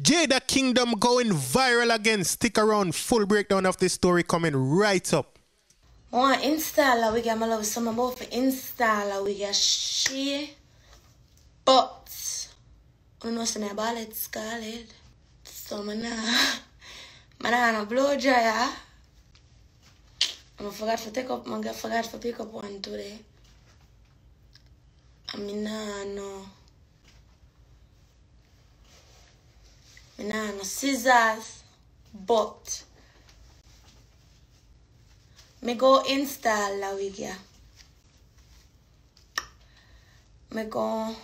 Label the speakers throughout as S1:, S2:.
S1: Jada Kingdom going viral again. Stick around. Full breakdown of this story coming right up.
S2: I want to install a wig. I love some about to install a wig. She, but I don't know some about it, Scarlet. So I no blow dryer. I forgot to pick up one today. I no scissors, but me go install la wig ya. Me go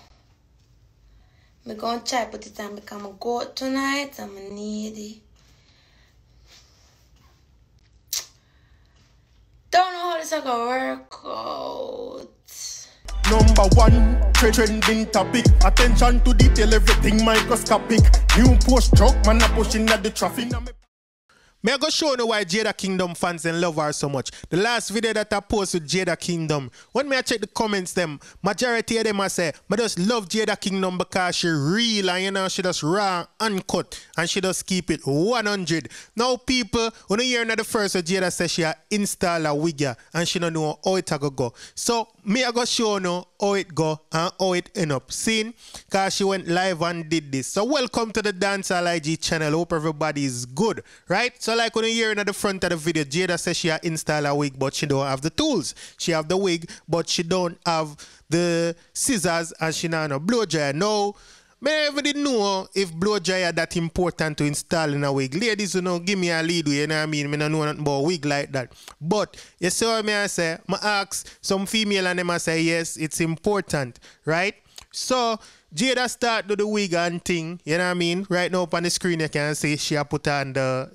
S2: try put it on because I go tonight and I need it. Don't know how this is gonna work out.
S3: Number one, trending topic. Attention to detail, everything microscopic. New post truck, man, a pushing at the traffic.
S1: Me I go show you why Jada Kingdom fans and love her so much. The last video that I posted with Jada Kingdom, when me I check the comments them, majority of them I say, I just love Jada Kingdom because she real and you know she just raw, uncut, and she just keep it 100. Now people, when you hear the first Jada say she install a wig and she don't know how it go. So me I go show you how it go and how it end up. Seen? Because she went live and did this. So welcome to the Dancehall IG channel. Hope everybody is good, right? So like when you hear in the front of the video, Jada says she install a wig, but she don't have the tools. She have the wig, but she don't have the scissors and she not no blow dryer. No, me never did know if blow dryer that important to install in a wig. Ladies, you know, give me a lead, you know what I mean? Me don't know nothing about a wig like that. But you see what I say? I ask some female and them I say, yes, it's important, right? So Jada start do the wig and thing, you know what I mean? Right now up on the screen you can see she put on the,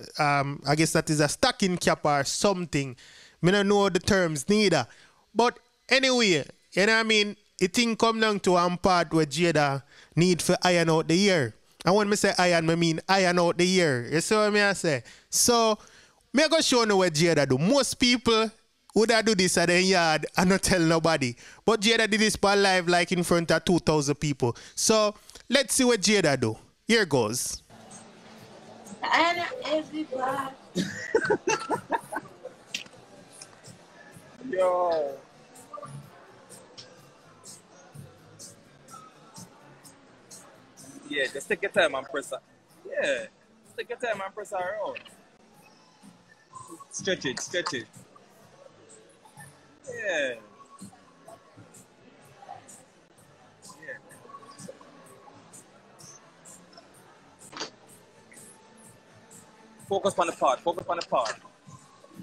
S1: I guess that is a stocking cap or something. I don't know the terms neither. But anyway, you know what I mean? It thing come down to one part where Jada need for iron out the ear. And when I say iron, I mean iron out the ear. You see what I say? So, me go show you what Jada do. Most people would I do this at the yard and not tell nobody. But Jada did this for live like in front of 2,000 people. So let's see what Jada do. Here goes.
S2: And everybody.
S4: Yo. Yeah, just take your time and press her. Yeah, just take your time and press her around. Stretch it, stretch it. Yeah. Yeah. Focus on the part, focus on the part.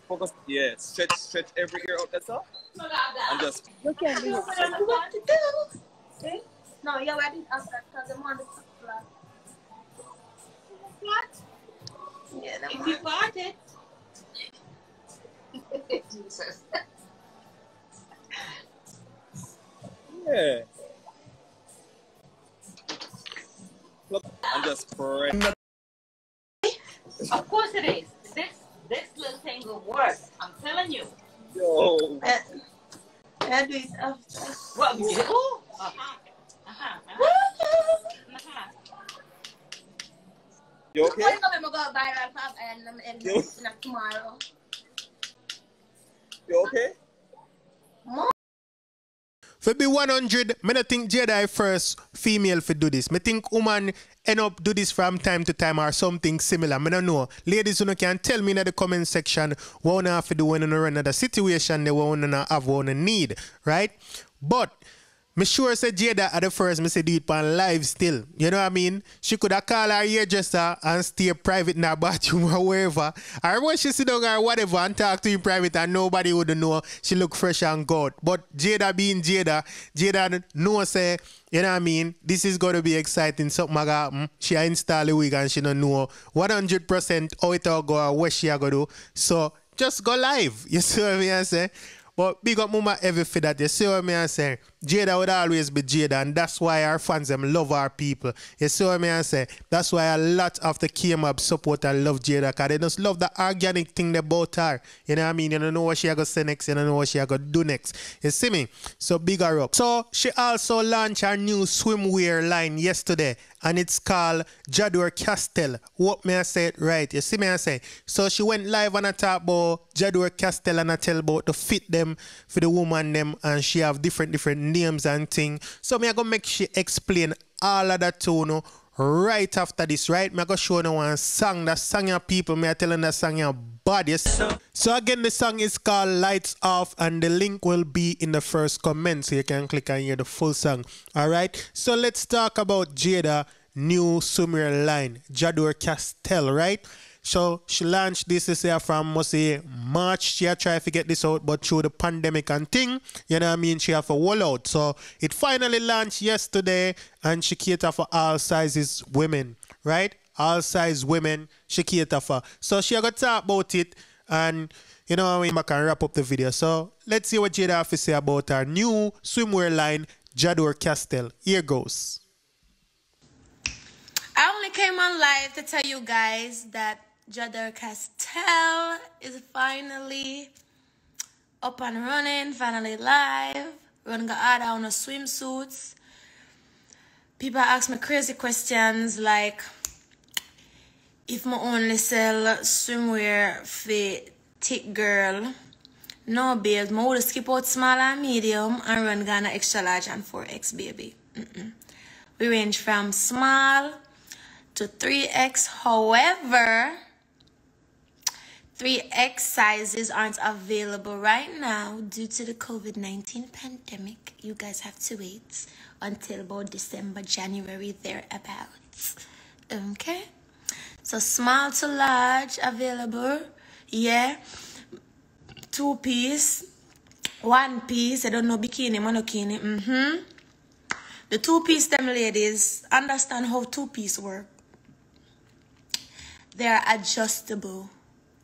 S4: Focus, yeah, stretch every ear out, that's all. And just...
S5: You can't do it.
S2: What to do?
S5: See? No, you're ready after because I'm on the flat. Flat?
S2: Yeah,
S5: If you part it.
S2: Jesus.
S4: Yeah. Look, and just pray.
S6: Of course it is. This little thing will work. I'm telling you.
S4: Yo.
S2: I do it after.
S6: What? Oh.
S4: You okay?
S5: I'm going to go viral pop and tomorrow.
S4: You okay?
S1: For be 100, I don't think Jada is first female for do this. I think woman end up do this from time to time or something similar. I don't know. Ladies, you can tell me in the comment section what you have to do when you run another situation they want to have what you need, right? But me sure say Jada at the first, me say do it on live still. You know what I mean? She could have called her hairdresser and stay private in her bathroom or wherever. Or when she sit down or whatever and talk to you private and nobody would know she look fresh and good. But Jada being Jada, Jada know say, you know what I mean? This is going to be exciting. Something like that. She install a wig and she don't know 100% how it all go or what she going to do. So just go live. You see what I say? But big up mama ever for that. You see what I say? Jada would always be Jada, and that's why our fans them love our people. You see what I say? That's why a lot of the K-Mob support and love Jada, because they just love the organic thing about her. You know what I mean? You don't know what she going to say next, you don't know what she going to do next. You see me? So big her up. So she also launched her new swimwear line yesterday. and it's called Jada Castell. What may I say it right? You see me I say? So she went live and I talk about Jada Castell and I tell about the fit them for the woman them, and she have different names and thing. So me I go make she explain all of that to you right after this, right? Me I go show you one song. That song your people, me I tell you that song your body. So again, the song is called Lights Off, and the link will be in the first comment, so you can click and hear the full song. Alright, so let's talk about Jada new swimwear line, Jada Castell, right? So she launched this year from March. She had tried to get this out, but through the pandemic and thing, you know what I mean, she have a wall out. So it finally launched yesterday, and she cater for all sizes women, right? All size women she cater for. So she got to talk about it, and you know, I can wrap up the video. So let's see what Jada have to say about her new swimwear line, Jada Castell. Here goes.
S2: I only came on live to tell you guys that Jada Castell is finally up and running, finally live. We're gonna add on the swimsuits. People ask me crazy questions like if I only sell swimwear for thick girl. No, babes, I would skip out small and medium and run Ghana extra large and 4X, baby. We range from small to 3X. However, 3X sizes aren't available right now due to the COVID-19 pandemic. You guys have to wait until about December, January, thereabouts. Okay? So small to large available. Yeah. 2-piece. 1-piece. I don't know bikini, monokini. The 2-piece, them ladies, understand how 2-piece work. They're adjustable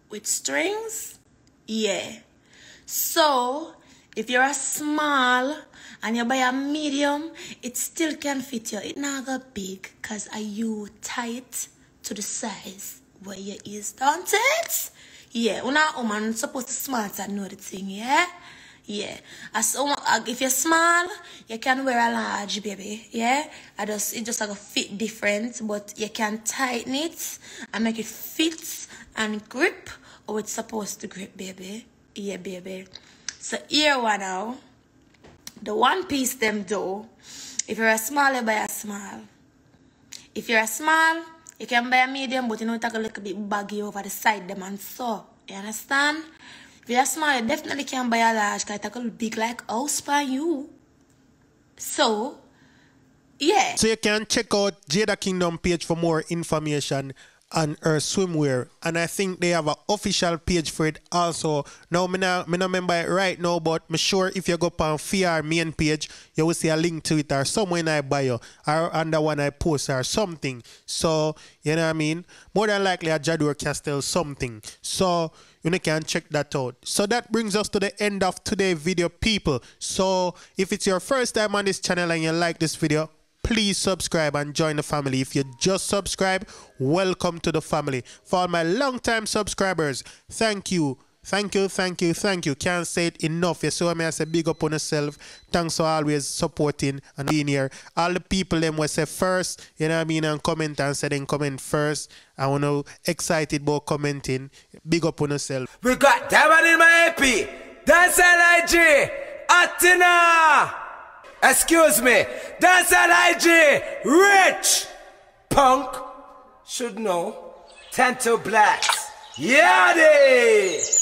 S2: with strings. Yeah. So, if you're a small and you buy a medium, it still can fit you. It not go big because are you tight to the size where you is, don't it? Yeah. Una woman supposed to smart and know the thing, yeah? Yeah. If you're small, you can wear a large, baby. Yeah? It just like a fit different, but you can tighten it and make it fit and grip, or it's supposed to grip, baby. Yeah, baby. So here one now. The 1-piece them though. If you're a small, you buy a small. If you're a small, you can buy a medium, but you know, take a little bit baggy over the side them and so. You understand? If you're small, you definitely can buy a large, because it's a little big like house for you. So, yeah.
S1: So you can check out Jada Kingdom page for more information on her swimwear. And I think they have an official page for it also. Now, me not remember it right now, but I'm sure if you go on FIAR main page, you will see a link to it or somewhere in my bio or under one I post or something. So, you know what I mean? More than likely a Jada Castell something. So, you can check that out. So that brings us to the end of today's video, people. So if it's your first time on this channel and you like this video, please subscribe and join the family. If you just subscribe, welcome to the family. For all my long-time subscribers, thank you. Thank you, thank you, thank you. Can't say it enough. You saw me as a big up on yourself. Thanks for always supporting and being here. All the people them will say first, you know what I mean, and comment and say then comment first. I want to excited about commenting. Big up on yourself.
S7: We got Diamond in my AP. Dancehall IG. Atina. Excuse me. Dancehall IG. Rich. Punk. Should know. Tento Blacks. Yadi.